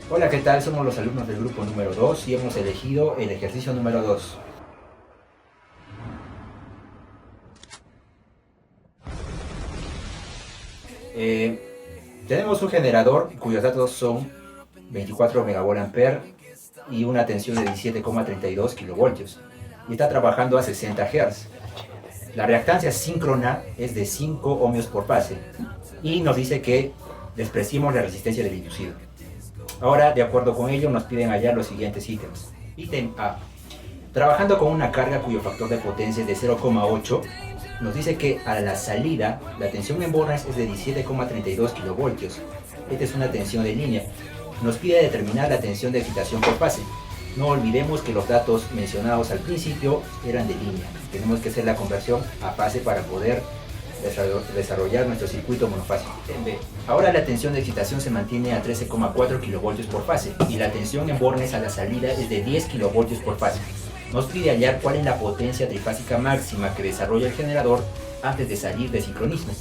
Hola, ¿qué tal? Somos los alumnos del grupo número 2 y hemos elegido el ejercicio número 2. Tenemos un generador cuyos datos son 24 megavoltampere y una tensión de 17,32 kilovoltios y está trabajando a 60 Hz. La reactancia síncrona es de 5 ohmios por fase y nos dice que despreciemos la resistencia del inducido. Ahora, de acuerdo con ello, nos piden hallar los siguientes ítems. Ítem A. Trabajando con una carga cuyo factor de potencia es de 0,8, nos dice que a la salida la tensión en bornes es de 17,32 kilovoltios. Esta es una tensión de línea. Nos pide determinar la tensión de excitación por fase. No olvidemos que los datos mencionados al principio eran de línea. Tenemos que hacer la conversión a fase para poder desarrollar nuestro circuito monofásico. Ahora la tensión de excitación se mantiene a 13,4 kilovoltios por fase y la tensión en bornes a la salida es de 10 kilovoltios por fase. Nos pide hallar cuál es la potencia trifásica máxima que desarrolla el generador antes de salir de sincronismo.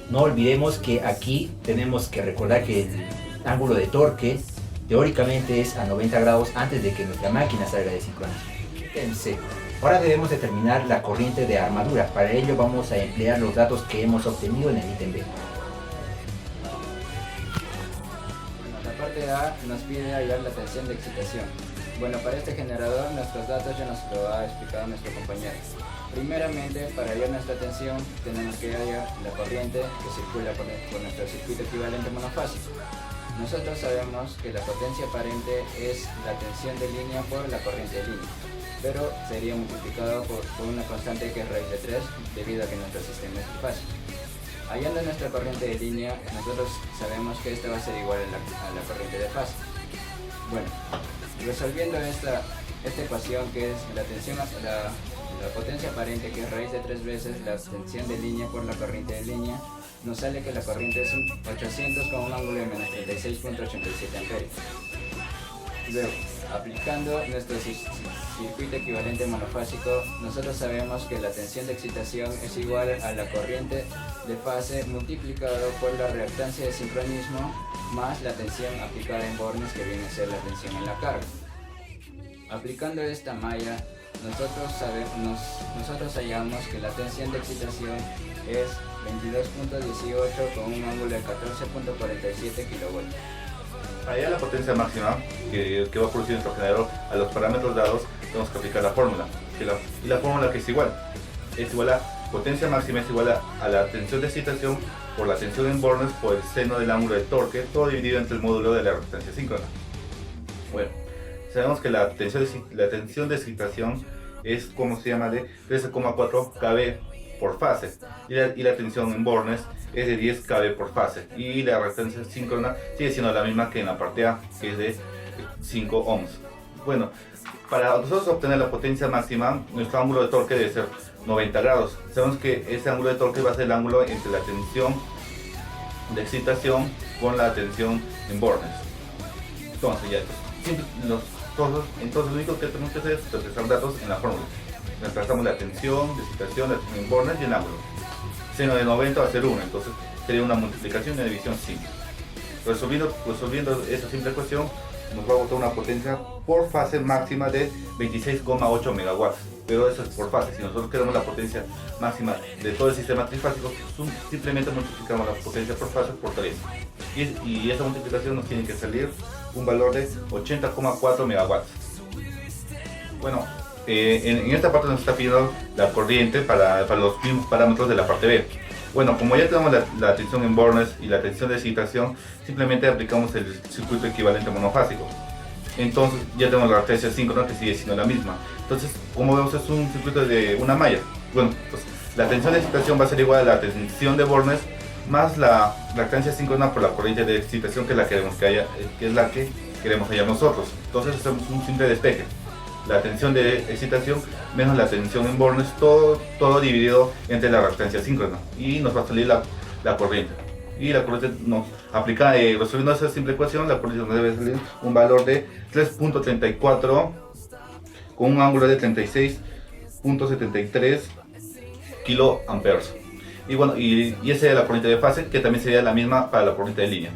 No olvidemos que aquí tenemos que recordar que el ángulo de torque teóricamente es a 90 grados antes de que nuestra máquina salga de sincronismo. Ítem C. Ahora debemos determinar la corriente de armadura. Para ello vamos a emplear los datos que hemos obtenido en el ítem B. Bueno, la parte A nos pide hallar la tensión de excitación. Bueno, para este generador nuestros datos ya nos lo ha explicado nuestro compañero. Primeramente, para hallar nuestra tensión tenemos que hallar la corriente que circula por nuestro circuito equivalente monofásico. Nosotros sabemos que la potencia aparente es la tensión de línea por la corriente de línea, pero sería multiplicado por una constante que es raíz de 3 debido a que nuestro sistema es trifásico. Hallando nuestra corriente de línea, nosotros sabemos que esta va a ser igual a la corriente de fase. Bueno, resolviendo esta ecuación que es la potencia aparente que es raíz de 3 veces la tensión de línea por la corriente de línea, nos sale que la corriente es 800 con un ángulo de menos 36,87 amperios. Luego, aplicando nuestro circuito equivalente monofásico, nosotros sabemos que la tensión de excitación es igual a la corriente de fase multiplicado por la reactancia de sincronismo más la tensión aplicada en bornes, que viene a ser la tensión en la carga. Aplicando esta malla, nosotros hallamos que la tensión de excitación es 22,18 con un ángulo de 14,47 kilovoltios. Para hallar la potencia máxima que va a producir nuestro generador a los parámetros dados, tenemos que aplicar la fórmula. Y la fórmula que es igual a potencia máxima es igual a la tensión de excitación por la tensión en bornes por el seno del ángulo de torque, todo dividido entre el módulo de la reactancia síncrona. Bueno, sabemos que la tensión de excitación es, como se llama, de 13,4 kV por fase y la tensión en bornes es de 10 kV por fase y la reactancia síncrona sigue siendo la misma que en la parte A, que es de 5 ohms. Bueno, para nosotros obtener la potencia máxima, nuestro ángulo de torque debe ser 90 grados. Sabemos que ese ángulo de torque va a ser el ángulo entre la tensión de excitación con la tensión en bornes. Entonces lo único que tenemos que hacer es reemplazar datos en la fórmula. Reemplazamos la tensión de excitación, la tensión en bornes y el ángulo. Seno de 90 va a ser 1, entonces sería una multiplicación y una división simple. Resolviendo esa simple ecuación, nos va a botar una potencia por fase máxima de 26,8 megawatts. Pero eso es por fase. Si nosotros queremos la potencia máxima de todo el sistema trifásico, simplemente multiplicamos la potencia por fase por 3. Y esa multiplicación nos tiene que salir un valor de 80,4 megawatts. Bueno, en esta parte nos está pidiendo la corriente para los mismos parámetros de la parte B. Bueno, como ya tenemos la tensión en bornes y la tensión de excitación, simplemente aplicamos el circuito equivalente monofásico. Entonces ya tenemos la reactancia síncrona que sigue siendo la misma. Entonces, como vemos, es un circuito de una malla. Bueno, pues la tensión de excitación va a ser igual a la tensión de bornes más la reactancia síncrona por la corriente de excitación, que es la que queremos hallar nosotros. Entonces hacemos un simple despeje. La tensión de excitación menos la tensión en bornes, todo dividido entre la reactancia síncrona, y nos va a salir la corriente. Y la corriente nos aplica, resolviendo esa simple ecuación, la corriente nos debe salir un valor de 3,34 con un ángulo de 36,73 kiloamperes. Y bueno, y esa es la corriente de fase, que también sería la misma para la corriente de línea.